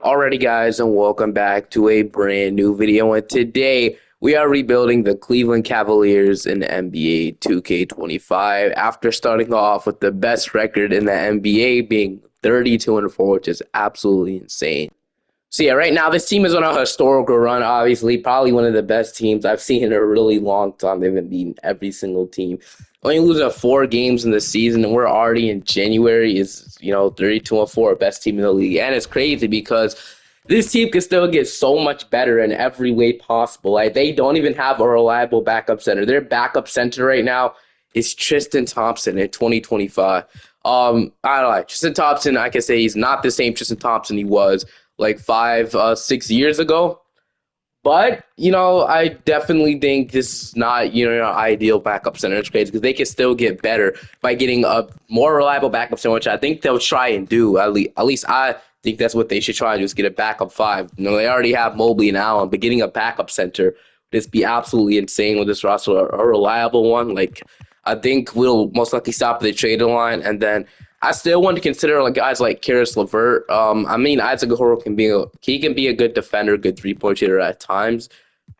Alrighty, guys, and welcome back to a brand new video. And today we are rebuilding the Cleveland Cavaliers in the NBA 2K25 after starting off with the best record in the NBA being 32-4, which is absolutely insane. So yeah, right now this team is on a historical run. Obviously, probably one of the best teams I've seen in a really long time. They've been beating every single team. Only losing 4 games in the season, and we're already in January. Is 32-4, best team in the league, and it's crazy because this team can still get so much better in every way possible. Like they don't even have a reliable backup center. Their backup center right now is Tristan Thompson in 2025. I don't know. Tristan Thompson, I can say he's not the same Tristan Thompson he was like 6 years ago. But, I definitely think this is not, your ideal backup center. It's crazy because they can still get better by getting a more reliable backup center, which I think they'll try and do. At least I think that's what they should try and do is get a backup five. They already have Mobley and Allen, but getting a backup center would just be absolutely insane with this roster, a reliable one. Like, I think we'll most likely stop at the trade line, and then I still want to consider like guys like Karis LeVert. Isaac Okoro can be a good defender, good 3-point shooter at times.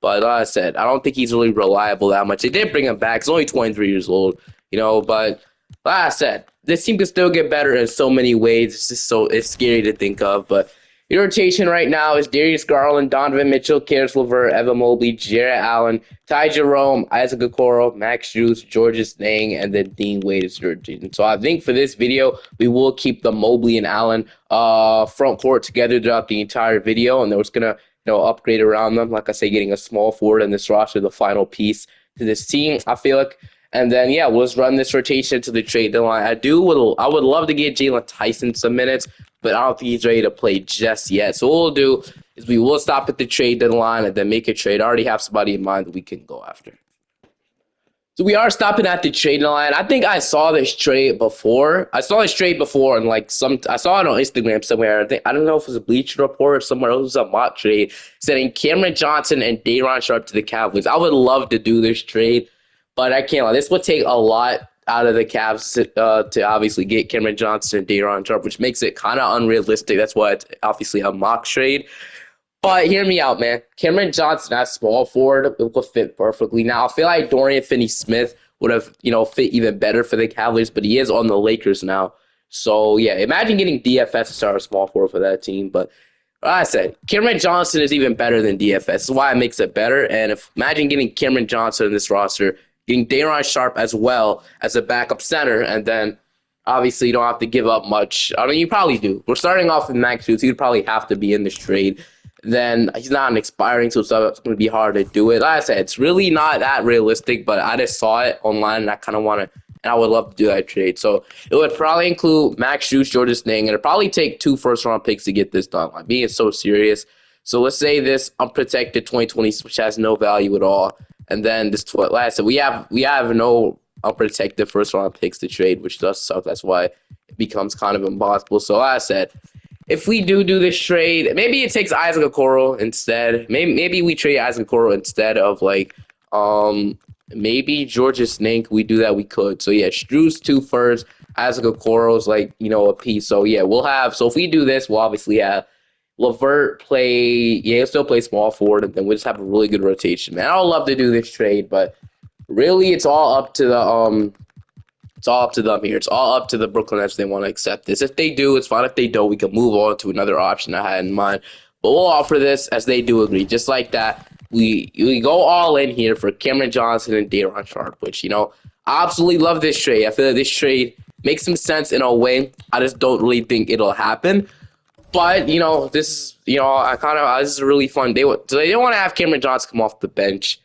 But like I said, I don't think he's really reliable that much. They did bring him back. He's only 23 years old, But like I said, this team can still get better in so many ways. It's scary to think of. But your rotation right now is Darius Garland, Donovan Mitchell, Karis LeVert, Evan Mobley, Jarrett Allen, Ty Jerome, Isaac Okoro, Max Strus, Georges Niang, and then Dean Wade is your rotation. So I think for this video, we will keep the Mobley and Allen front court together throughout the entire video, and then we're just gonna upgrade around them. Like I say, getting a small forward in this roster, the final piece to this team. I feel like. And then, yeah, we'll just run this rotation to the trade deadline. I would love to get Jalen Tyson some minutes, but I don't think he's ready to play just yet. So what we'll do is we will stop at the trade deadline and then make a trade. I already have somebody in mind that we can go after. So we are stopping at the trade line. I think I saw this trade before. And like I saw it on Instagram somewhere. I don't know if it was a Bleacher Report or somewhere else. It was a mock trade sending Cameron Johnson and Day'Ron Sharpe to the Cavaliers. I would love to do this trade, but I can't lie. This would take a lot out of the Cavs to obviously get Cameron Johnson and Day'Ron Sharpe, which makes it kind of unrealistic. That's why it's obviously a mock trade. But hear me out, man. Cameron Johnson at small forward will fit perfectly. Now, I feel like Dorian Finney-Smith would have, fit even better for the Cavaliers, but he is on the Lakers now. So, yeah, imagine getting DFS to start a small forward for that team. But like I said, Cameron Johnson is even better than DFS. This is why it makes it better. And imagine getting Cameron Johnson in this roster, getting Day'Ron Sharpe as well as a backup center, and then obviously you don't have to give up much. I mean, you probably do. We're starting off with Max Strus. He'd probably have to be in this trade. Then he's not an expiring, so it's going to be hard to do it. Like I said, it's really not that realistic, but I just saw it online, and I kind of want to, and I would love to do that trade. So it would probably include Max Strus, Georges Niang, and it'd probably take 2 first-round picks to get this done. Like, being so serious. So let's say this unprotected 2020, which has no value at all, and then this, like I said, we have no unprotected first-round picks to trade, which does suck. That's why it becomes kind of impossible. So like I said, if we do this trade, maybe it takes Isaac Okoro instead. Maybe we trade Isaac Okoro instead of maybe Georges Niang. We do that, we could. So yeah, Strus 2 first, Isaac Okoro's a piece. So yeah, so if we do this, we'll obviously have LeVert he'll still play small forward, and then we'll just have a really good rotation. Man, I would love to do this trade, but really it's all up to the it's all up to them here. It's all up to the Brooklyn Nets if they want to accept this. If they do, it's fine. If they don't, we can move on to another option I had in mind. But we'll offer this as they do agree. Just like that, we go all in here for Cameron Johnson and Day'Ron Sharpe, which, I absolutely love this trade. I feel like this trade makes some sense in a way. I just don't really think it'll happen. But, this is, this is really fun. They don't want to have Cameron Johnson come off the bench.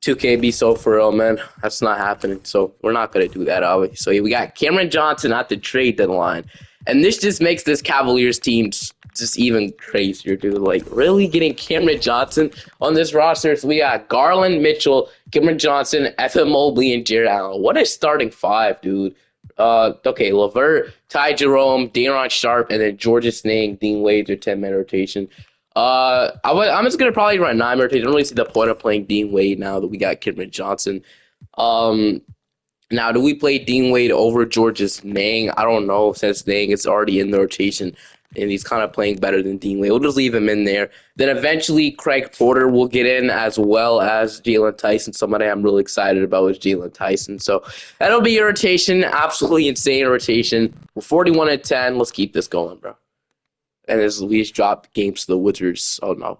2K be so for real, man. That's not happening. So we're not going to do that, obviously. So we got Cameron Johnson at the trade deadline. And this just makes this Cavaliers team just even crazier, dude. Like, really getting Cameron Johnson on this roster. So we got Garland, Mitchell, Cameron Johnson, Evan Mobley, and Jarrett Allen. What a starting 5, dude. Okay, LeVert, Ty Jerome, Day'Ron Sharpe, and then Georges Niang, Dean Wade, your 10-man rotation. I'm just gonna probably run 9 rotation. I don't really see the point of playing Dean Wade now that we got Cameron Johnson. Now do we play Dean Wade over Georges Niang? I don't know, since Niang is already in the rotation. and he's kind of playing better than Dinwiddie. We'll just leave him in there. Then eventually Craig Porter will get in, as well as Jalen Tyson. Somebody I'm really excited about is Jalen Tyson. So that'll be your rotation. Absolutely insane rotation. We're 41-10. Let's keep this going, bro. And as we just dropped games to the Wizards. Oh no,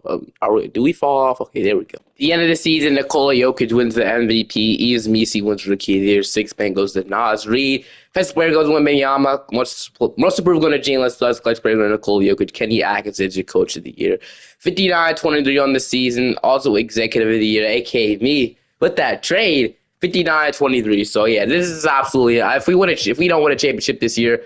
do we fall off? Okay, there we go. The end of the season, Nikola Jokic wins the MVP. Yves Missi wins Rookie of the Year. 6 man goes to Naz Reid. Best player goes to Wembanyama. Most improved going to Jalen Suggs. Clutch player going to Nikola Jokic. Kenny Atkinson, your Coach of the Year. 59-23 on the season. Also Executive of the Year, aka me, with that trade. 59-23. So yeah, this is absolutely. If we don't win a championship this year.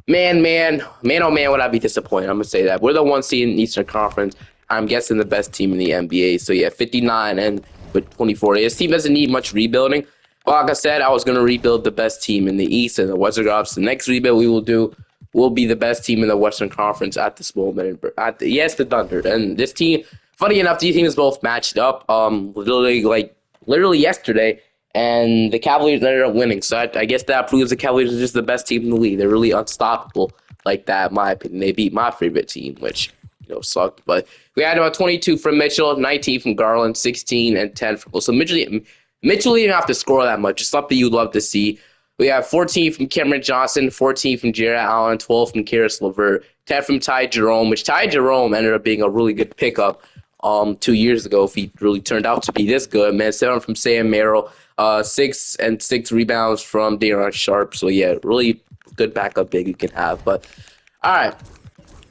Man, oh man, would I be disappointed. I'm going to say that. We're the 1 seed in the Eastern Conference. I'm guessing the best team in the NBA. So, yeah, 59 and with 24. This team doesn't need much rebuilding. But like I said, I was going to rebuild the best team in the East and the Western Conference. The next rebuild we will do will be the best team in the Western Conference at this moment. Yes, the Thunder. And this team, funny enough, these teams both matched up literally yesterday. And the Cavaliers ended up winning. So I guess that proves the Cavaliers are just the best team in the league. They're really unstoppable like that, in my opinion. They beat my favorite team, which, sucked. But we had about 22 from Mitchell, 19 from Garland, 16 and 10 from... So Mitchell didn't have to score that much. It's something you'd love to see. We have 14 from Cameron Johnson, 14 from Jarrett Allen, 12 from Karis LeVert, 10 from Ty Jerome, which Ty Jerome ended up being a really good pickup 2 years ago if he really turned out to be this good. Man, 7 from Sam Merrill. 6 rebounds from Day'Ron Sharpe. So, yeah, really good backup big you can have. But, all right.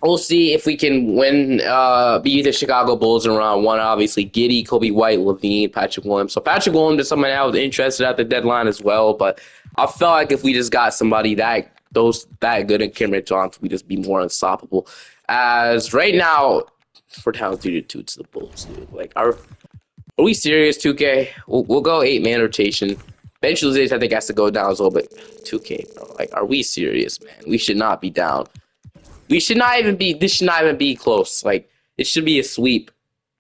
We'll see if we can beat the Chicago Bulls in round 1. Obviously, Giddey, Kobe White, Levine, Patrick Williams. So, Patrick Williams is somebody I was interested at the deadline as well. But I felt like if we just got somebody that good in Cameron Johnson, we'd just be more unstoppable. As right now, we're down 3-2 to the Bulls, dude. Like, are we serious, 2K? We'll go 8-man rotation. Bench usage, I think, has to go down a little bit. 2K, bro. Like, are we serious, man? We should not be down. This should not even be close. Like, it should be a sweep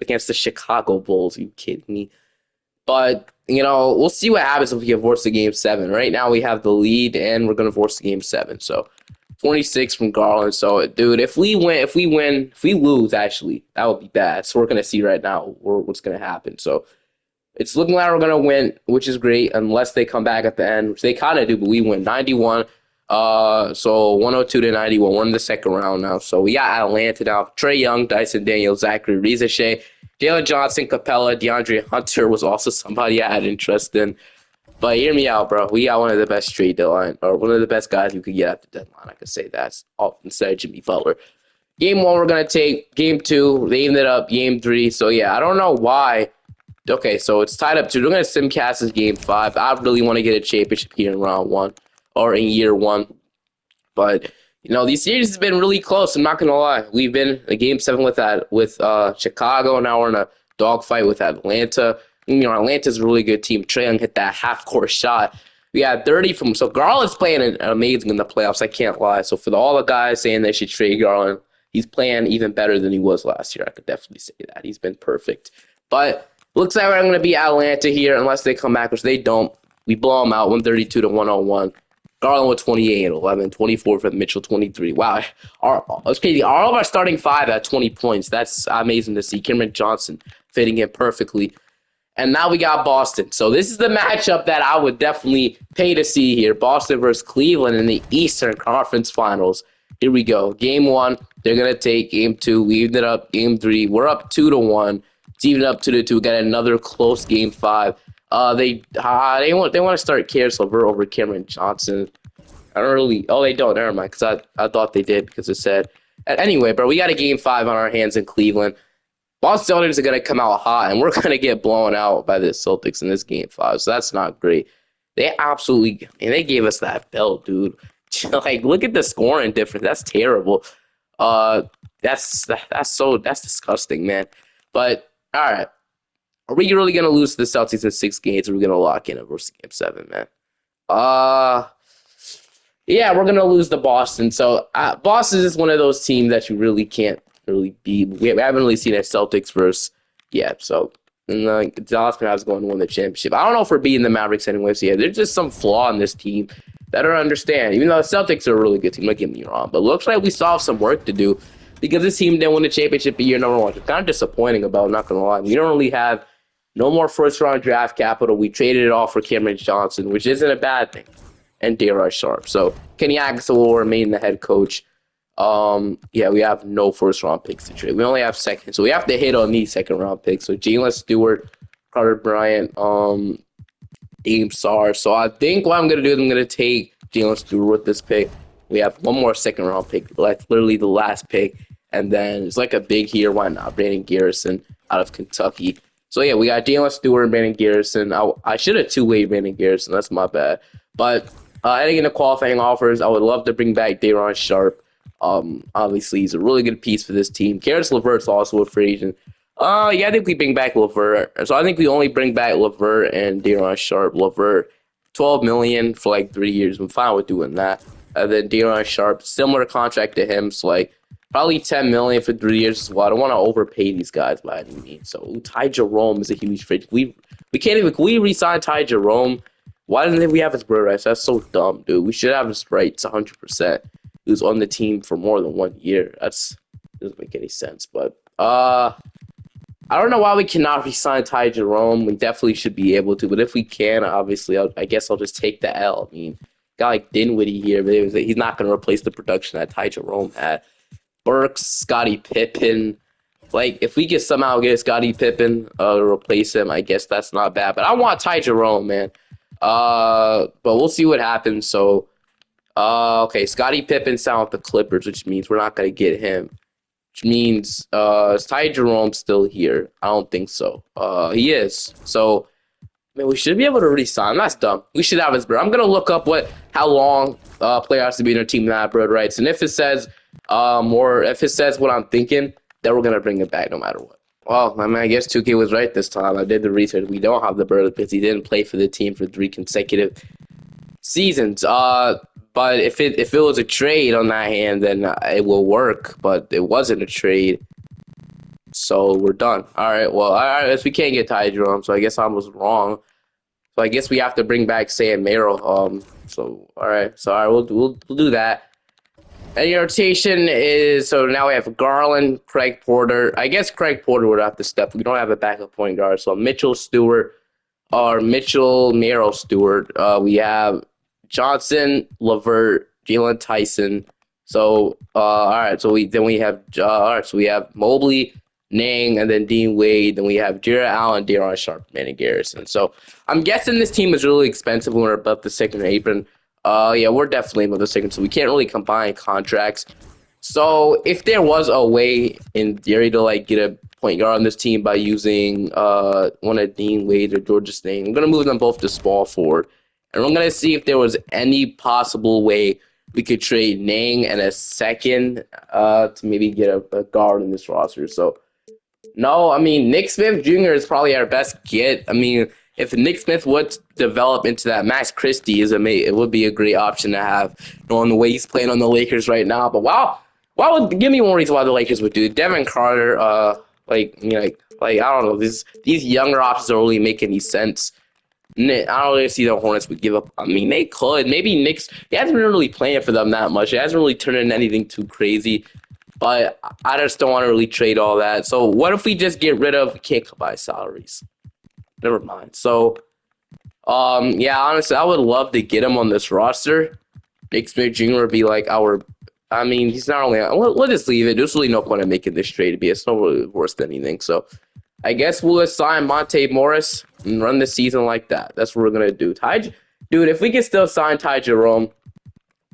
against the Chicago Bulls. Are you kidding me? But, we'll see what happens if we get forced to Game 7. Right now, we have the lead, and we're going to force to Game 7. So, 26 from Garland. So, dude, if we lose, actually, that would be bad. So, we're going to see right now what's going to happen. So, it's looking like we're going to win, which is great, unless they come back at the end, which they kind of do, but we win 91. So 102-91. We're in the second round now. So, we got Atlanta now. Trae Young, Dyson Daniel, Zachary Reza Shea, Jalen Johnson, Capella, DeAndre Hunter was also somebody I had interest in. But hear me out, bro. We got one of the best trade deadline, or one of the best guys you could get at the deadline. I could say that instead of Jimmy Butler. Game 1, we're going to take. Game 2, they ended up Game 3. So, yeah, I don't know why. Okay, so it's tied up 2. We're going to simcast this Game 5. I really want to get a championship here in round 1 or in year 1. But, these series have been really close. I'm not going to lie. We've been in Game 7 with Chicago. Now we're in a dogfight with Atlanta. Atlanta's a really good team. Trae Young hit that half-court shot. We had 30 from... So, Garland's playing amazing in the playoffs. I can't lie. So, for all the guys saying they should trade Garland, he's playing even better than he was last year. I could definitely say that. He's been perfect. But, looks like we're going to beat Atlanta here unless they come back, which they don't. We blow them out 132-101. Garland with 28 and 11, 24 for Mitchell, 23. Wow, it's crazy. All of our starting 5 at 20 points. That's amazing to see. Cameron Johnson fitting in perfectly. And now we got Boston. So this is the matchup that I would definitely pay to see here. Boston versus Cleveland in the Eastern Conference Finals. Here we go. Game 1, they're going to take. Game 2, we ended up. Game 3, we're up 2-1. It's even up 2-2. We got another close Game 5. They want to start Karis LeVert over Cameron Johnson. I don't really. Oh, they don't. Never mind. Because I thought they did because it said. Anyway, bro, we got a Game 5 on our hands in Cleveland. Boston Celtics are going to come out hot, and we're going to get blown out by the Celtics in this Game 5. So that's not great. They absolutely. And they gave us that belt, dude. Like, look at the scoring difference. That's terrible. That's disgusting, man. But all right. Are we really going to lose to the Celtics in 6 games, or are we going to lock in versus Game 7, man? Yeah, we're going to lose to Boston. So, Boston is one of those teams that you really can't really beat. We haven't really seen a Celtics versus yet. So, Dallas Mavericks going to win the championship. I don't know if we're beating the Mavericks anyway. So, yeah, there's just some flaw in this team that I don't understand. Even though the Celtics are a really good team, don't get me wrong, but looks like we still have some work to do because this team didn't win the championship year number one. It's kind of disappointing about. I'm not gonna lie. We don't really have no more first round draft capital. We traded it all for Cameron Johnson, which isn't a bad thing, and Darius Sharp. So Kenny Atkinson will remain the head coach. Yeah, we have no first round picks to trade. We only have second, so we have to hit on these second round picks. So Jalen Stewart, Carter Bryant, Dame Sarr. So I think what I'm gonna do is I'm gonna take Jalen Stewart with this pick. We have one more second round pick, like literally the last pick, and then it's like a big here. Why not? Brandon Garrison out of Kentucky. So yeah, we got Jalen Stewart and Brandon Garrison. I should have two-way Brandon Garrison. That's my bad. But heading into qualifying offers, I would love to bring back Day'Ron Sharpe. Obviously, he's a really good piece for this team. Karis LeVert's also a free agent. Yeah, I think we bring back LeVert. So I think we only bring back LeVert and Day'Ron Sharpe. LeVert, $12 million for like 3 years. I'm fine with doing that. And then Day'Ron Sharpe, similar contract to him. So like probably $10 million for 3 years as well. I don't want to overpay these guys by any means. So Ty Jerome is a huge trade. We can't even. Can we re-sign Ty Jerome? Why doesn't we have his bird rights? That's so dumb, dude. We should have his rights 100%. He was on the team for more than 1 year. Doesn't make any sense. But I don't know why we cannot re-sign Ty Jerome. We definitely should be able to. But if we can, obviously, I guess I'll just take the L. I mean, guy like Dinwiddie here, but he's not going to replace the production that Ty Jerome had. Burks, Scottie Pippen. Like, if we could somehow get Scottie Pippen to replace him, I guess that's not bad. But I want Ty Jerome, man. But we'll see what happens. So, okay, Scottie Pippen signed with the Clippers, which means we're not going to get him. Which means, is Ty Jerome still here? I don't think so. He is. So, man, we should be able to re-sign. That's dumb. We should have his bird. I'm going to look up how long player has to be in their team to have bird rights. And if it says if it says what I'm thinking, then we're going to bring it back no matter what. Well, I mean, I guess 2K was right this time. I did the research. We don't have the bird because he didn't play for the team for 3 consecutive seasons. But if it was a trade on that hand, then it will work. But it wasn't a trade, so we're done. All right. Well, I guess we can't get Ty Jerome, so I guess I was wrong. So I guess we have to bring back Sam Merrill. So all right. So all right, we'll do that. And your rotation is so now we have Garland, Craig Porter. I guess Craig Porter would have to step. We don't have a backup point guard, so Mitchell Stewart or Mitchell Merrill Stewart. We have Johnson, LeVert, Jalen Tyson. So all right. So we have So we have Mobley, Nang, and then Dean Wade. Then we have Jarrett Allen, Day'Ron Sharpe, Brandon Garrison. So I'm guessing this team is really expensive when we're above the second apron. Yeah, we're definitely above the second, so we can't really combine contracts. So if there was a way in theory to like get a point guard on this team by using one of Dean Wade or Georges Niang, I'm gonna move them both to small forward, and we're gonna see if there was any possible way we could trade Niang and a second to maybe get a guard in this roster. So no, I mean, Nick Smith Jr. is probably our best get. I mean, if Nick Smith would develop into that, Max Christie it would be a great option to have, knowing the way he's playing on the Lakers right now. But give me one reason why the Lakers would do it. Devin Carter, I don't know, these younger options don't really make any sense. I don't really see the Hornets would give up. I mean, they could. Maybe he hasn't been really playing for them that much. He hasn't really turned into anything too crazy. But I just don't want to really trade all that. So what if we just get rid of kick-by salaries? Never mind. So, yeah, honestly, I would love to get him on this roster. Nick Smith Jr. would be like he's not only. We'll just leave it. There's really no point in making this trade. It's not really worth anything. So, I guess we'll assign Monte Morris and run the season like that. That's what we're gonna do. Dude, if we can still sign Ty Jerome.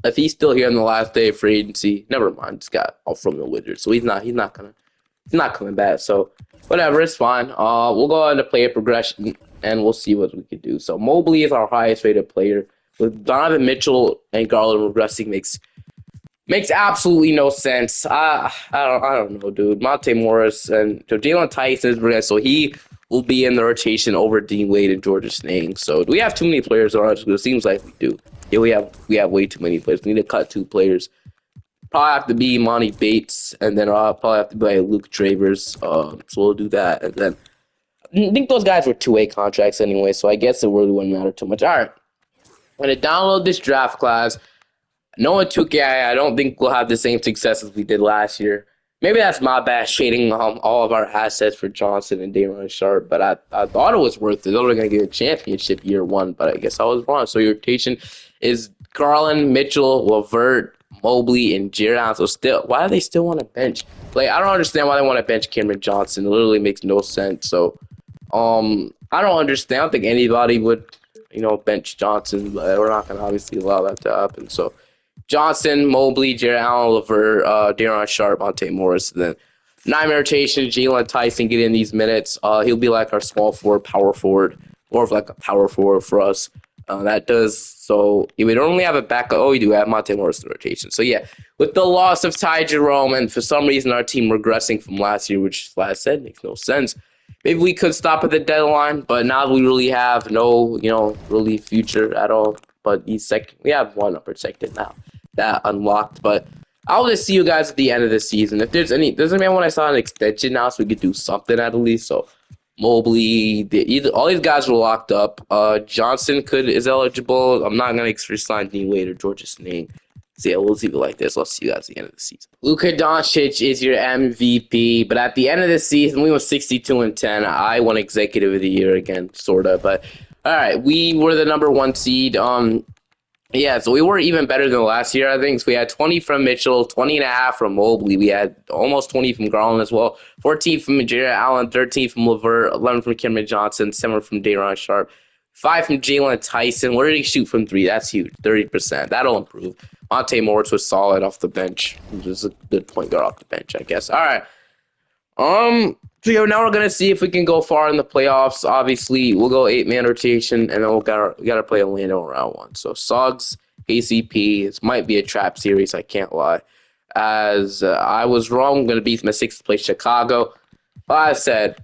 If he's still here on the last day of free agency, never mind. Just got all from the Wizards, so he's not coming back. So whatever, it's fine. We'll go on to player progression and we'll see what we can do. So Mobley is our highest rated player. With Donovan Mitchell and Garland regressing makes absolutely no sense. I don't know, dude. Monte Morris and Jalen Tyson is regressed, so he will be in the rotation over Dean Wade and Georges Niang. So do we have too many players on our team? It seems like we do. Yeah, we have way too many players. We need to cut 2 players. Probably have to be Monty Bates, and then I'll probably have to be Luke Travers. So we'll do that. And then I think those guys were 2-way contracts anyway, so I guess it really wouldn't matter too much. All right. I'm gonna download this draft class. Knowing 2K, I don't think we'll have the same success as we did last year. Maybe that's my bad shading all of our assets for Johnson and Daron Sharp, but I thought it was worth it. They were going to get a championship year one, but I guess I was wrong. So your rotation is Garland, Mitchell, LeVert, Mobley, and Jared Allen. So still, why do they still want to bench? Like, I don't understand why they want to bench Cameron Johnson. It literally makes no sense. So, I don't understand. I don't think anybody would, bench Johnson, but we're not going to obviously allow that to happen. So, Johnson, Mobley, Jared Allen, LeVert, Daron Sharp, Monte Morris. And then 9 rotation, Jalen Tyson get in these minutes. He'll be like our small forward, power forward, more of like a power forward for us. That does so. We don't only have a backup. Oh, we do have Monte Morris in rotation. So yeah, with the loss of Ty Jerome and for some reason our team regressing from last year, which like I said makes no sense. Maybe we could stop at the deadline, but now we really have no, really future at all. But we have one unprotected now that unlocked. But I'll just see you guys at the end of the season. If there's doesn't mean when I saw an extension now, so we could do something at least. So Mobley, all these guys were locked up. Johnson is eligible. I'm not gonna resign Dean Wade or Georges Niang. So yeah, we'll leave it like this. I'll see you guys at the end of the season. Luka Doncic is your MVP, but at the end of the season, we went 62-10. I won Executive of the Year again, sorta. But all right, we were the number 1 seed. Yeah, so we were even better than last year, I think. So we had 20 from Mitchell, 20.5 from Mobley. We had almost 20 from Garland as well. 14 from Jared Allen, 13 from LeVert, 11 from Cameron Johnson, 7 from Daron Sharp, 5 from Jalen Tyson. Where did he shoot from 3? That's huge, 30%. That'll improve. Monte Morris was solid off the bench. Just a good point guard off the bench, I guess. All right. So yeah, now we're gonna see if we can go far in the playoffs. Obviously, we'll go 8-man rotation, and then we gotta play Orlando in round 1. So Suggs, KCP, this might be a trap series. I can't lie. As I was wrong, I'm gonna beat my 6th place Chicago. Like I said,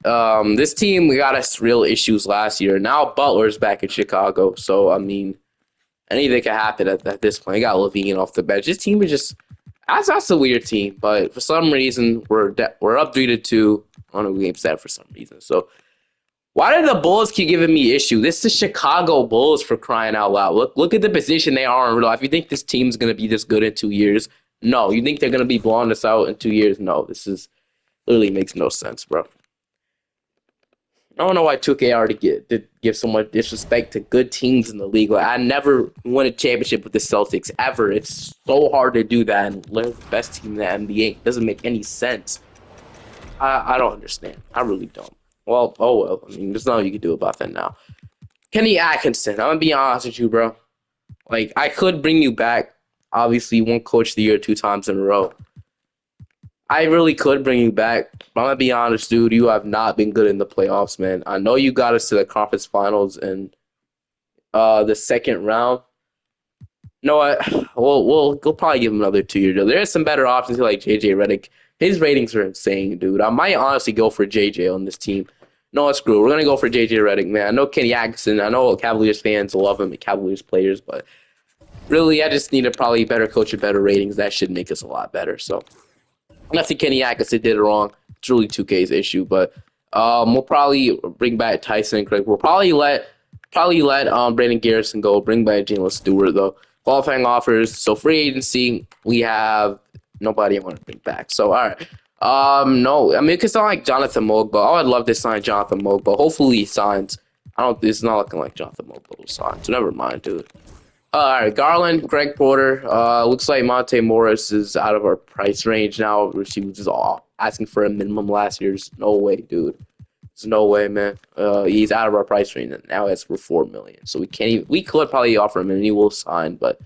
this team we got us real issues last year. Now Butler's back in Chicago, so I mean, anything can happen at this point. I got Levine off the bench. This team is just that's a weird team, but for some reason we're up 3-2 on a game set for some reason. So why did the Bulls keep giving me issue? This is Chicago Bulls for crying out loud. Look at the position they are in real life. You think this team's gonna be this good in 2 years? No. You think they're gonna be blowing us out in 2 years? No. This is literally makes no sense, bro. I don't know why 2K already give so much disrespect to good teams in the league. Like, I never won a championship with the Celtics ever. It's so hard to do that and learn the best team in the NBA. It doesn't make any sense. I don't understand. I really don't. Well, oh well. I mean, there's nothing you can do about that now. Kenny Atkinson. I'm gonna be honest with you, bro. Like, I could bring you back. Obviously, you won Coach of the Year 2 times in a row. I really could bring you back. But I'm gonna be honest, dude. You have not been good in the playoffs, man. I know you got us to the conference finals in the second round. No, we'll probably give him another 2 year. There are some better options like JJ Redick. His ratings are insane, dude. I might honestly go for JJ on this team. No, screw it. We're gonna go for JJ Redick, man. I know Kenny Atkinson. I know Cavaliers fans love him and Cavaliers players, but really, I just need a probably better coach and better ratings. That should make us a lot better. So. Nothing Kenny Atkinson did wrong. It's really 2K's issue, but we'll probably bring back Tyson and Craig. We'll probably let Brandon Garrison go. Bring back Jalen Stewart though. Qualifying offers. So free agency, we have nobody I want to bring back. So all right. No, I mean it could sound like Jonathan Mogba. Oh, I'd love to sign Jonathan Mogba. Hopefully he signs. I don't. It's not looking like Jonathan Mogba will sign. So never mind, dude. All right, Garland, Greg Porter. Looks like Monte Morris is out of our price range now. She was just asking for a minimum last year. There's no way, dude. There's no way, man. He's out of our price range and now it's for $4 million. So we can't even. We could probably offer him and he will sign, but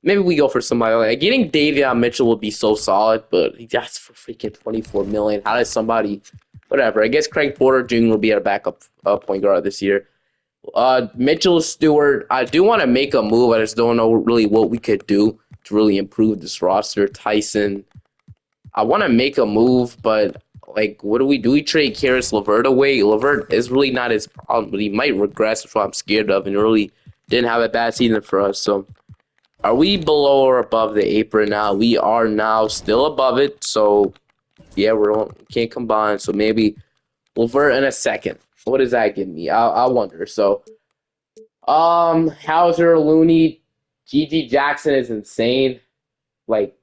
maybe we go for somebody like getting Davion Mitchell would be so solid, but he asked for freaking $24 million. How does somebody? Whatever. I guess Craig Porter Jr. will be our backup point guard this year. Mitchell Stewart, I do want to make a move. I just don't know really what we could do to really improve this roster. Tyson, I want to make a move, but like, what do? We trade Caris LeVert away? LeVert is really not his problem, but he might regress, which I'm scared of, and really didn't have a bad season for us. So, are we below or above the apron now? We are now still above it. So, yeah, can't combine. So maybe LeVert in a second. What does that give me? I wonder. So, Hauser, Looney, GG Jackson is insane. Like,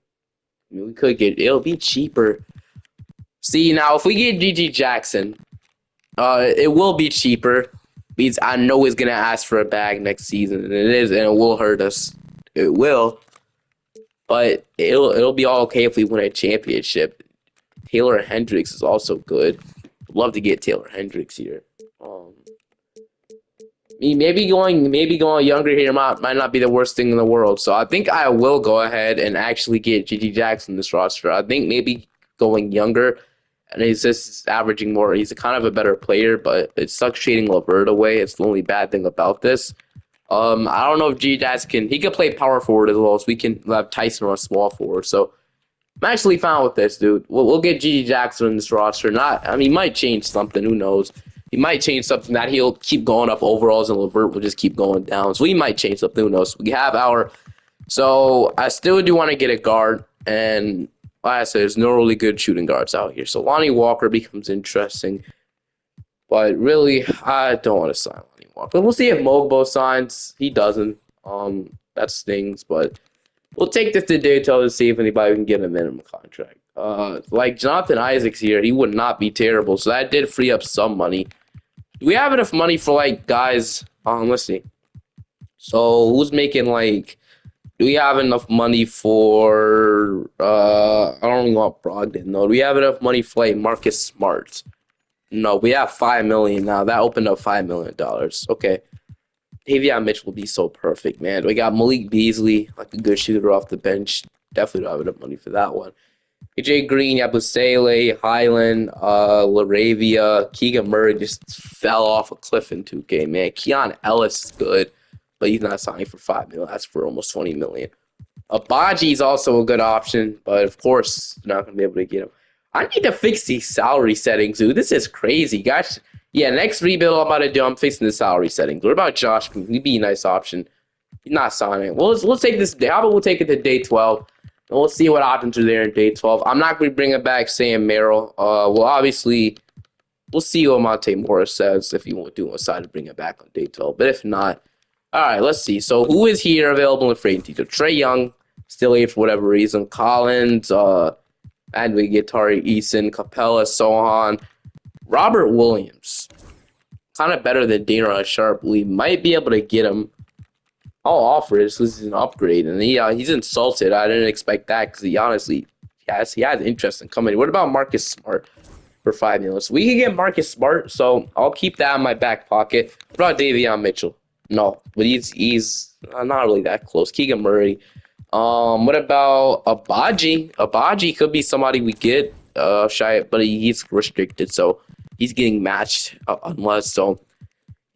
I mean, we could get, it'll be cheaper. See, now if we get GG Jackson, it will be cheaper. Means I know he's gonna ask for a bag next season, and it is, and it will hurt us. It will, but it'll be all okay if we win a championship. Taylor Hendricks is also good. Love to get Taylor Hendricks here. Maybe going younger here might not be the worst thing in the world. So I think I will go ahead and actually get GG Jackson in this roster. I think maybe going younger, and he's just averaging more. He's kind of a better player, but it sucks trading LeVert away. It's the only bad thing about this. I don't know if GG Jackson he could play power forward as well, so we can have Tyson on small forward. So I'm actually fine with this, dude. We'll get GG Jackson in this roster. He might change something. Who knows? He might change something that he'll keep going up overalls, and LeVert will just keep going down. So he might change something. Who knows? We have our. So I still do want to get a guard, and like I said, there's no really good shooting guards out here. So Lonnie Walker becomes interesting, but really, I don't want to sign Lonnie Walker. But we'll see if Mogbo signs. He doesn't. That stings, but we'll take this to Daytona to see if anybody can get a minimum contract. Like Jonathan Isaacs here, he would not be terrible. So that did free up some money. Do we have enough money for like guys? Let's see. So who's making like? Do we have enough money for? I don't even want Brogdon. No, do we have enough money for like Marcus Smart? No, we have $5 million now. That opened up $5 million. Okay. Davion Mitchell will be so perfect, man. We got Malik Beasley, like a good shooter off the bench. Definitely don't have enough money for that one. AJ Green, Yabusele, Highland, Laravia, Keegan Murray just fell off a cliff in 2K, man. Keon Ellis is good, but he's not signing for $5 million. That's for almost $20 million. Abaji is also a good option, but of course, you're not going to be able to get him. I need to fix these salary settings, dude. This is crazy, guys. Yeah, next rebuild I'm about to do, I'm fixing the salary settings. What about Josh? He'd be a nice option. He's not signing. Well, let's take this. How about we'll take it to day 12, and we'll see what options are there in day 12. I'm not going to bring it back Sam Merrill. Well, obviously, we'll see what Monte Morris says if he won't decide to bring it back on day 12. But if not, all right, let's see. So who is here available in free agency? So Trae Young, still here for whatever reason. Collins, and we get Tari Eason, Capella, Sohan. Robert Williams, kind of better than Day'Ron Sharpe. We might be able to get him. I'll offer it. This is an upgrade, and he's insulted. I didn't expect that because he honestly, he has interest in coming. What about Marcus Smart for $5 million? So we can get Marcus Smart, so I'll keep that in my back pocket. What about Davion Mitchell? No, but he's not really that close. Keegan Murray. What about Abaji? Abaji could be somebody we get. But he's restricted, so he's getting matched unless so.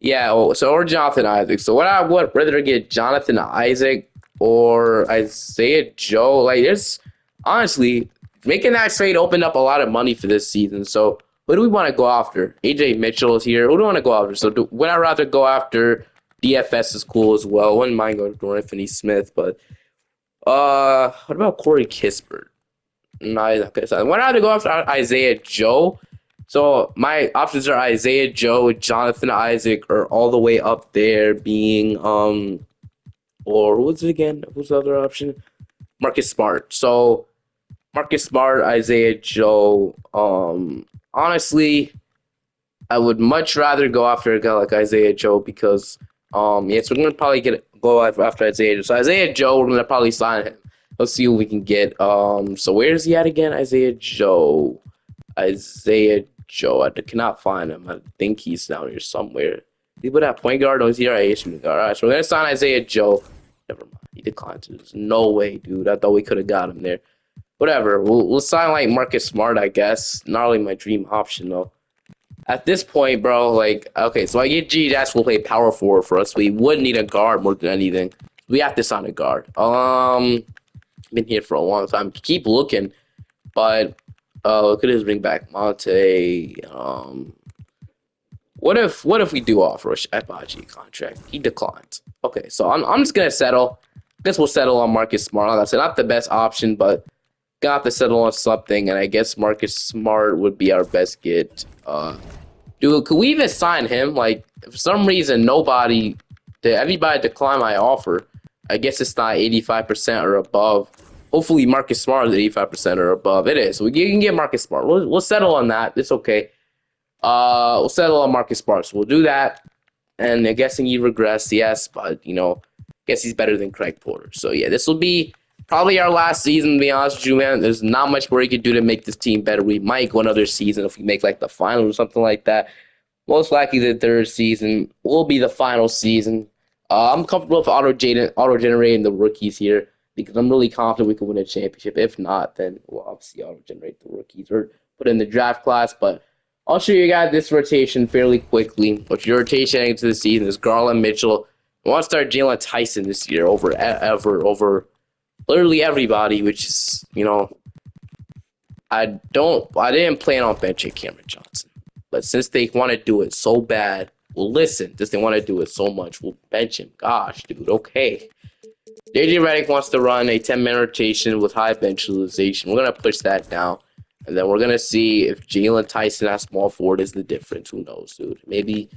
Yeah, or Jonathan Isaac. So what I would rather get Jonathan Isaac or Isaiah Joe. Like there's honestly making that trade opened up a lot of money for this season. So who do we want to go after? AJ Mitchell is here. Who do we want to go after? So would I rather go after DFS is cool as well. Wouldn't mind going to Anthony Smith, but what about Corey Kispert? No, he's not gonna sign. Why not to go after Isaiah Joe? So my options are Isaiah Joe, Jonathan Isaac, or all the way up there being or what's it again? Who's the other option? Marcus Smart. So Marcus Smart, Isaiah Joe. Honestly, I would much rather go after a guy like Isaiah Joe because so we're gonna probably go after Isaiah Joe. So Isaiah Joe, we're gonna probably sign him. Let's see what we can get. So where is he at again? Isaiah Joe. I cannot find him. I think he's down here somewhere. He put that point guard. Oh, he's here at shooting guard. All right, so we're gonna sign Isaiah Joe. Never mind. He declined. There's no way, dude. I thought we could have got him there. Whatever. We'll sign like Marcus Smart, I guess. Not really my dream option though. At this point, bro, like okay, so I get G. Dash will play power forward for us. We would need a guard more than anything. We have to sign a guard. Been here for a long time. Keep looking, but look at his bring back Monte. What if we do offer a Abaji contract? He declines. Okay, so I'm just gonna settle. Guess we'll settle on Marcus Smart. Like I said, not the best option, but got to settle on something, and I guess Marcus Smart would be our best get. Dude, could we even sign him? Like, for some reason, nobody everybody declined my offer. I guess it's not 85% or above. Hopefully Marcus Smart is 85% or above. It is. You can get Marcus Smart. We'll settle on that. It's okay. We'll settle on Marcus Smart. So we'll do that. And I'm guessing he regressed, yes, but guess he's better than Craig Porter. So yeah, this will be probably our last season, to be honest with you, man. There's not much more he could do to make this team better. We might go another season if we make like the final or something like that. Most likely the third season will be the final season. I'm comfortable with auto-generating the rookies here because I'm really confident we can win a championship. If not, then we'll obviously auto-generate the rookies or put in the draft class. But I'll show you guys this rotation fairly quickly. Which your rotation into the season is Garland, Mitchell. I want to start Jalen Tyson this year over literally everybody, which is I didn't plan on benching Cameron Johnson, but since they want to do it so bad, well, listen. Since they want to do it so much, we'll bench him. Gosh, dude. Okay. JJ Redick wants to run a 10-man rotation with high bench utilization. We're gonna push that down. And then we're going to see if Jalen Tyson at small forward is the difference. Who knows, dude? Maybe,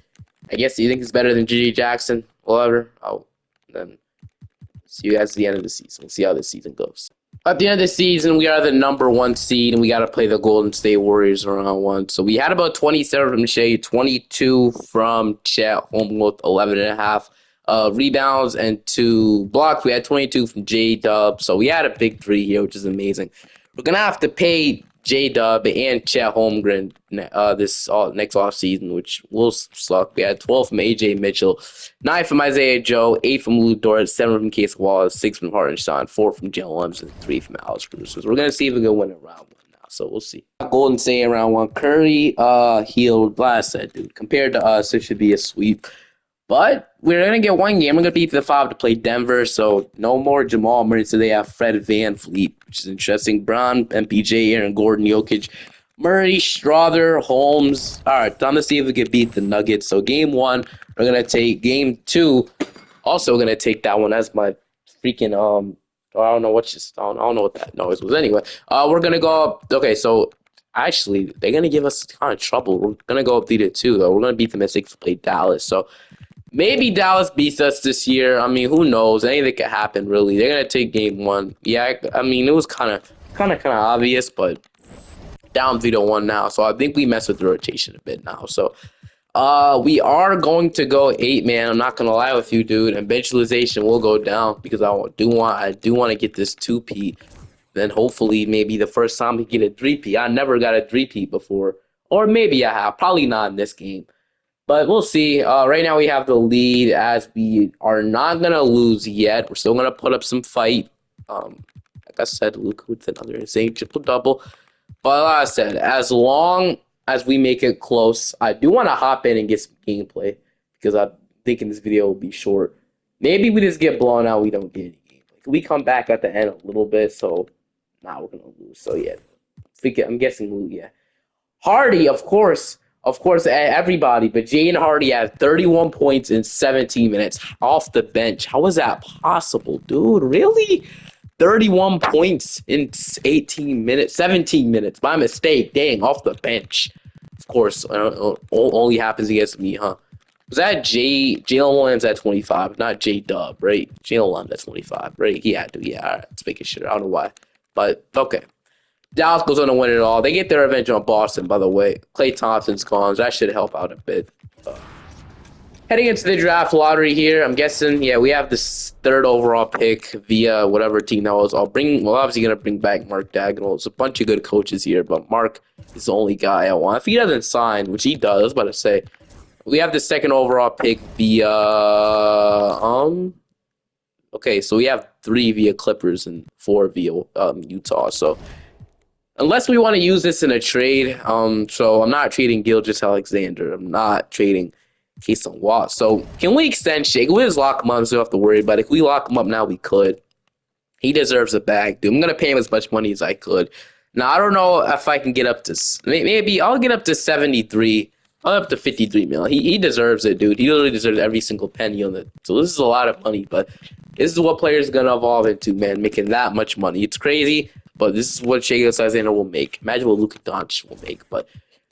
I guess, you think he's better than G.G. Jackson? Whatever. Then see you guys at the end of the season. We'll see how this season goes. At the end of the season, we are the #1 seed, and we got to play the Golden State Warriors round 1. So we had about 27 from Shea, 22 from Chet Holmgren, 11.5 rebounds, and 2 blocks. We had 22 from J-Dub. So we had a big 3 here, which is amazing. We're going to have to pay J-Dub and Chet Holmgren this next offseason, which will suck. We had 12 from A.J. Mitchell, 9 from Isaiah Joe, 8 from Lou Dort, 7 from Case Wallace, 6 from Hartenstein, 4 from Jalen Lemons, and 3 from Alex Cruz. So we're going to see if we can win a round 1 now. So we'll see. Golden State in round 1. Curry healed, like I said, dude. Compared to us, it should be a sweep. But we're going to get 1 game. We're going to beat the 5 to play Denver. So no more Jamal Murray. So they have Fred VanVleet, which is interesting. Brown, MPJ, Aaron Gordon, Jokic, Murray, Strother, Holmes. All right, time to see if we can beat the Nuggets. So game 1, we're going to take game 2. Also going to take that one as my freaking, I don't know what that noise was. Anyway, we're going to go up. Okay, so actually, they're going to give us kind of trouble. We're going to go up 3-2, though. We're going to beat them at 6 to play Dallas. So maybe Dallas beats us this year. I mean, who knows? Anything could happen, really. They're gonna take game 1. Yeah, I mean, it was kind of obvious, but down 3-1 now. So I think we messed with the rotation a bit now. So we are going to go 8-man. I'm not gonna lie with you, dude. And bench utilization will go down because I do want to get this 2-peat. Then hopefully maybe the first time we get a 3-peat. I never got a 3-peat before, or maybe I have. Probably not in this game. But we'll see. Right now we have the lead as we are not going to lose yet. We're still going to put up some fight. Like I said, Luka with another insane triple-double. But like I said, as long as we make it close, I do want to hop in and get some gameplay because I'm thinking this video will be short. Maybe we just get blown out. We don't get any gameplay. We come back at the end a little bit, so now we're going to lose. So yeah, I'm guessing, yeah. Hardy, of course, everybody, but Jaden Hardy had 31 points in 17 minutes off the bench. How is that possible, dude? Really? 31 points in 17 minutes. My mistake. Dang, off the bench. Of course, only happens against me, huh? Was that Jalen Williams at 25, not J-Dub, right? Jalen Williams at 25, right? He had to, yeah. All right, let's make it sure. I don't know why, but okay. Dallas goes on to win it all. They get their revenge on Boston, by the way. Klay Thompson's gone, so that should help out a bit. Heading into the draft lottery here, I'm guessing, yeah, we have this 3rd overall pick via whatever team that was. We're obviously going to bring back Mark Dagnall. It's a bunch of good coaches here, but Mark is the only guy I want. If he doesn't sign, which he does, I was about to say, we have the 2nd overall pick via, okay, so we have 3 via Clippers and 4 via Utah, so unless we want to use this in a trade, so I'm not trading Gilgeous-Alexander. I'm not trading Cason Watt. So can we extend Shake? We just lock him up, so we don't have to worry about it. If we lock him up now, we could. He deserves a bag, dude. I'm going to pay him as much money as I could. Now, I don't know if I can get up to, maybe I'll get up to 73. I'll get up to 53 mil. He deserves it, dude. He literally deserves every single penny on it. So this is a lot of money, but this is what players are going to evolve into, man, making that much money. It's crazy. but this is what Shai Alexander will make. Imagine what Luka Doncic will make. But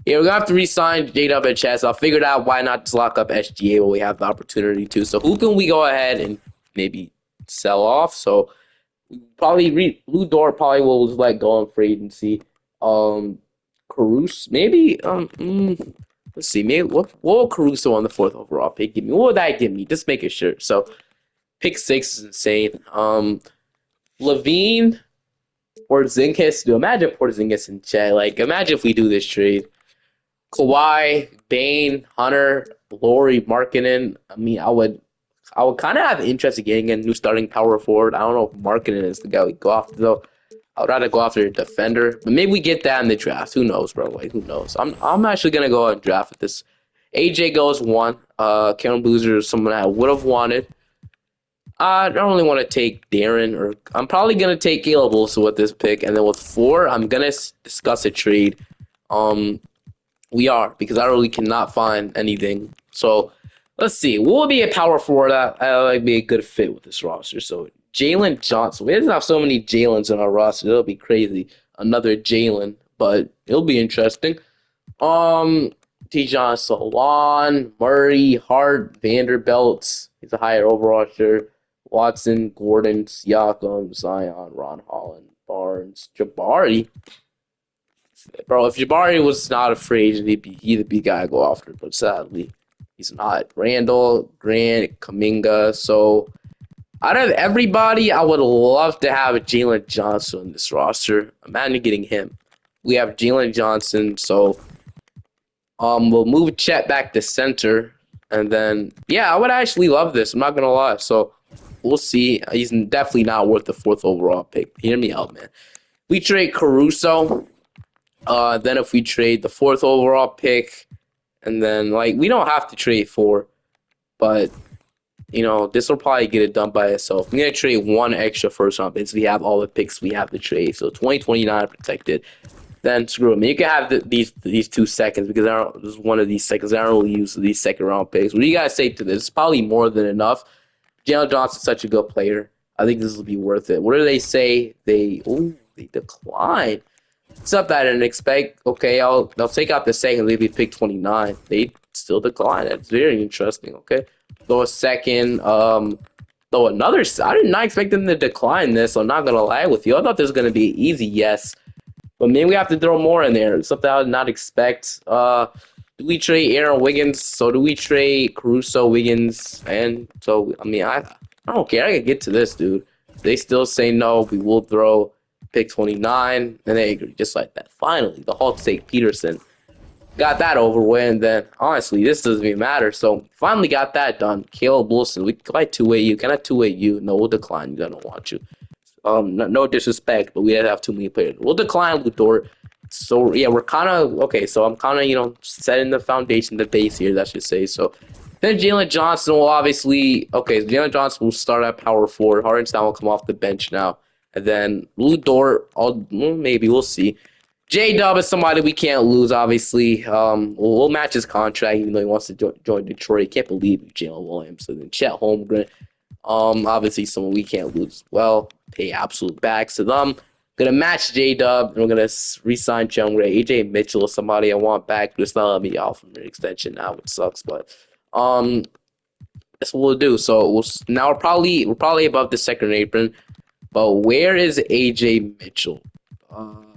yeah, we're gonna have to re-sign J-Dub and Chess. I figured out why not just lock up SGA when we have the opportunity to. So who can we go ahead and maybe sell off? So probably Lou Dort probably will just let go on free agency. Caruso maybe let's see, maybe what will Caruso on the 4th overall pick give me? What would that give me? Just make it sure. So pick 6 is insane. Levine, Porzingis. Dude, imagine Porzingis and Chet. Like, imagine if we do this trade. Kawhi, Bane, Hunter, Laurie, Markkinen. I mean, I would kind of have interest in getting a new starting power forward. I don't know if Markkinen is the guy we go after though. I would rather go after a defender, but maybe we get that in the draft. Who knows, bro? Like, who knows? I'm actually gonna go and draft with this. AJ goes 1. Kevin Boozer is someone I would have wanted. I don't really want to take Darren, or I'm probably gonna take Caleb also with this pick, and then with 4, I'm gonna discuss a trade. We are, because I really cannot find anything. So let's see. What would be a power forward that would be a good fit with this roster? So Jalen Johnson. We don't have so many Jalen's in our roster. It'll be crazy. Another Jalen, but it'll be interesting. Tijon Salon, Murray, Hart, Vanderbilt. He's a higher overall sure. Watson, Gordon, Siakam, Zion, Ron Holland, Barnes, Jabari. Bro, if Jabari was not a free agent, he'd be the guy I go after, but sadly, he's not. Randall, Grant, Kaminga. So, out of everybody, I would love to have Jalen Johnson in this roster. Imagine getting him. We have Jalen Johnson, so we'll move Chet back to center, and then I would actually love this. I'm not gonna lie. So, we'll see. He's definitely not worth the 4th overall pick. Hear me out, man. We trade Caruso. Then if we trade the 4th overall pick, and then we don't have to trade 4, but this will probably get it done by itself. I'm gonna trade 1 extra first round pick. We have all the picks we have to trade, so 2029 protected. Then screw them. You can have these 2 seconds because this is one of these seconds. I don't really use these second round picks. What do you guys say to this? It's probably more than enough. Jalen Johnson's such a good player. I think this will be worth it. What do they say? They decline. Stuff that I didn't expect. Okay, they'll take out the second, leave me pick 29. They still decline. That's very interesting. Okay, throw a second. Throw another. I did not expect them to decline this. I'm not gonna lie with you. I thought this was gonna be easy. Yes, but maybe we have to throw more in there. Something I did not expect. Do we trade Aaron Wiggins? So do we trade Caruso, Wiggins, and so I mean I don't care. I can get to this, dude. They still say no. We will throw pick 29, and they agree just like that. Finally, the Hawks take Peterson. Got that over with, and then honestly, this doesn't even matter. So finally got that done. Caleb Wilson, we can buy 2-way you. Can I 2-way you? No, we'll decline. You don't want you. No disrespect, but we have too many players. We'll decline Lou Dort. So yeah, we're kind of okay. So I'm kind of setting the foundation, the base here, I should say. So then Jalen Johnson will obviously Jalen Johnson will start at power forward. Hardenstein will come off the bench now, and then Lou Dort. Maybe we'll see. J-Dub is somebody we can't lose. Obviously, we'll match his contract even though he wants to join Detroit. Can't believe Jalen Williams and then Chet Holmgren. Obviously someone we can't lose. Well, pay absolute backs to them. Gonna match J-Dub, and we're gonna re-sign Chung Ray. AJ Mitchell is somebody I want back, but it's not letting me off from an extension now, which sucks. But that's what we'll do. So we're probably above the second apron. But where is AJ Mitchell?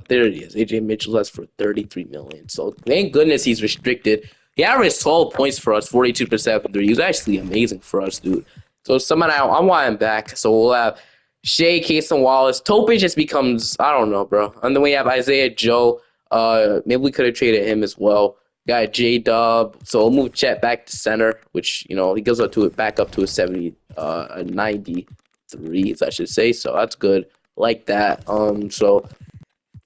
There it is. AJ Mitchell has for $33 million. So thank goodness he's restricted. He averaged 12 points for us, 42% from 3. He was actually amazing for us, dude. So someone I want him back. So we'll have Shea, Casey Wallace. Tope just becomes, I don't know, bro. And then we have Isaiah Joe. Maybe we could have traded him as well. Got J-Dub. So we'll move Chet back to center, which, he goes back up to a 70, a 93, I should say. So that's good. Like that. So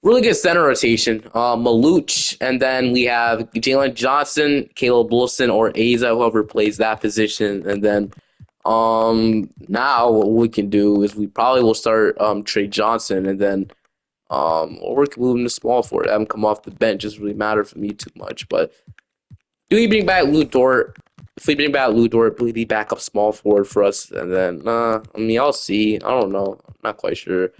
really good center rotation. Maluch, and then we have Jalen Johnson, Caleb Wilson, or Asa, whoever plays that position. And then now what we can do is we probably will start Trey Johnson, and then or we can move him to small forward. Have him come off the bench. Doesn't really matter for me too much. But do we bring back Lou Dort? If we bring back Lou Dort, will he be back up small forward for us? And then I'll see. I don't know. I'm not quite sure.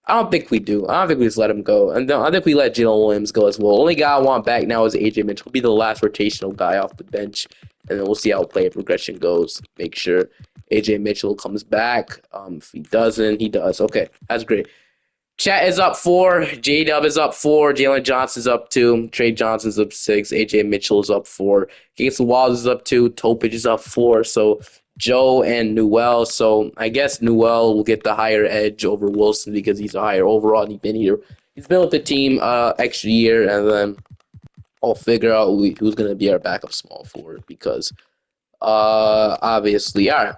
I don't think we do. I don't think we just let him go. And I think we let Jalen Williams go as well. Only guy I want back now is AJ Mitchell. He'll be the last rotational guy off the bench. And then we'll see how player progression goes. Make sure AJ Mitchell comes back. If he doesn't, he does. Okay, that's great. Chat is up 4. J-Dub is up 4. Jalen Johnson's up 2. Trey Johnson's up 6. AJ Mitchell is up 4. Casey Walls is up 2. Topich is up 4. So Joe and Newell. So I guess Newell will get the higher edge over Wilson because he's a higher overall. And he's been with the team extra year, and then I'll figure out who's gonna be our backup small forward because obviously. All right.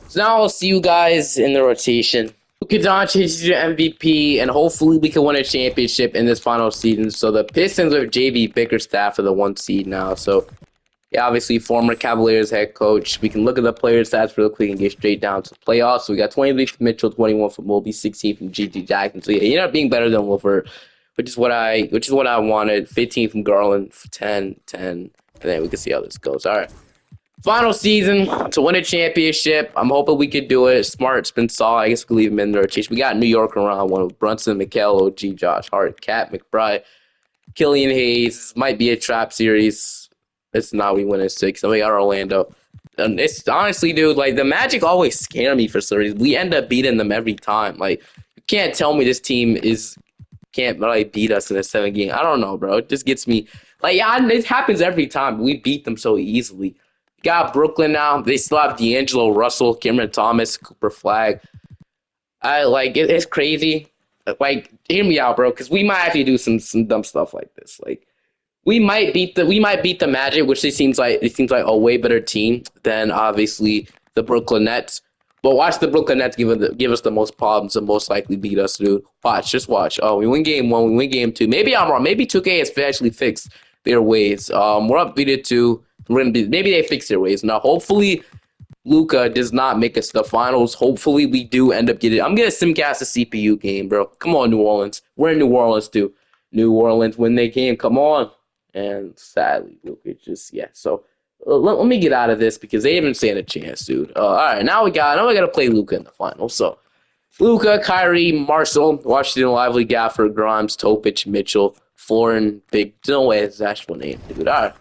So now I'll see you guys in the rotation. Luka Doncic is your MVP, and hopefully we can win a championship in this final season. So the Pistons with JB Bickerstaff are the 1 seed now. So yeah, obviously former Cavaliers head coach. We can look at the player stats real quick and get straight down to the playoffs. So we got 23 from Mitchell, 21 from Mobley, 16 from GG Jackson. So yeah, he ended up being better than Wolford, which is what I wanted. 15 from Garland, 10, and then we can see how this goes. All right. Final season to win a championship. I'm hoping we could do it. Smart's been solid. I guess we can leave him in the rotation. We got New York around one with Brunson, Mikal, OG, Josh Hart, Cat, McBride, Killian Hayes. Might be a trap series. It's not. We win in 6. And we got Orlando. And it's honestly, dude, like the Magic always scare me for some reason. We end up beating them every time. Like you can't tell me this team can't like beat us in a 7 game. I don't know, bro. It just gets me like yeah, it happens every time. We beat them so easily. Got Brooklyn now. They still have D'Angelo Russell, Cameron Thomas, Cooper Flag. I like it, it's crazy. Like, hear me out, bro, because we might actually do some dumb stuff like this. Like, we might beat the Magic, which it seems like a way better team than obviously the Brooklyn Nets. But watch the Brooklyn Nets give us the most problems and most likely beat us, dude. Just watch. Oh, we win game 1, we win game 2. Maybe I'm wrong. Maybe 2K has actually fixed their ways. We're up beat it 2. Maybe they fix their ways. Now, hopefully, Luka does not make us to the finals. Hopefully, we do end up getting. I'm gonna simcast a CPU game, bro. Come on, New Orleans. We're in New Orleans too. New Orleans win their game. Come on. And sadly, Luka just So let me get out of this because they haven't stand a chance, dude. All right, now we got to play Luka in the finals. So Luka, Kyrie, Marshall, Washington, Lively, Gafford, Grimes, Topich, Mitchell, Florin, Big. No way, his actual name, dude. All right.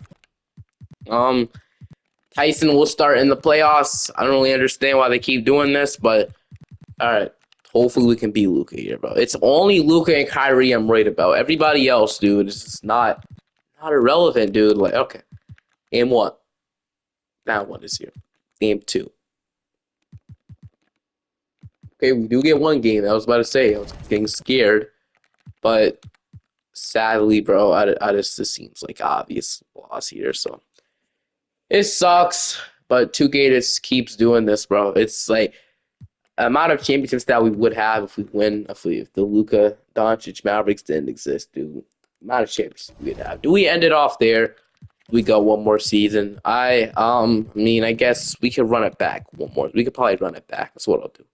Tyson will start in the playoffs. I don't really understand why they keep doing this, but all right. Hopefully we can beat Luka here, bro. It's only Luka and Kyrie I'm worried about. Everybody else, dude, is just not irrelevant, dude. Like, okay. Game 1. That one is here. Game 2. Okay, we do get 1 game. I was about to say I was getting scared, but sadly, bro, this seems like obvious loss here, so. It sucks, but 2K just keeps doing this, bro. It's like the amount of championships that we would have if we win, if the Luka Doncic Mavericks didn't exist, dude. The amount of championships we'd have. Do we end it off there? We go 1 more season. I mean, I guess we could run it back 1 more. We could probably run it back. That's what I'll do.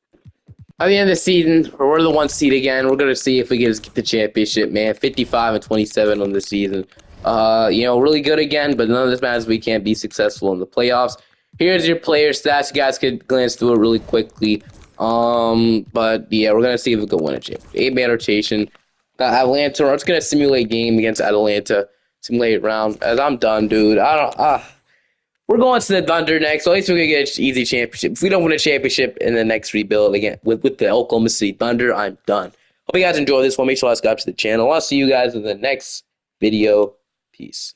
At the end of the season, we're the 1 seed again. We're gonna see if we can just get the championship, man. 55-27 on the season. Really good again, but none of this matters. We can't be successful in the playoffs. Here's your player stats. You guys could glance through it really quickly. But yeah, we're gonna see if we can win a championship. 8-man rotation. Atlanta. We're just gonna simulate game against Atlanta. Simulate round. As I'm done, dude. We're going to the Thunder next. So at least we can get an easy championship. If we don't win a championship in the next rebuild again with the Oklahoma City Thunder, I'm done. Hope you guys enjoy this one. Make sure to subscribe to the channel. I'll see you guys in the next video. Peace.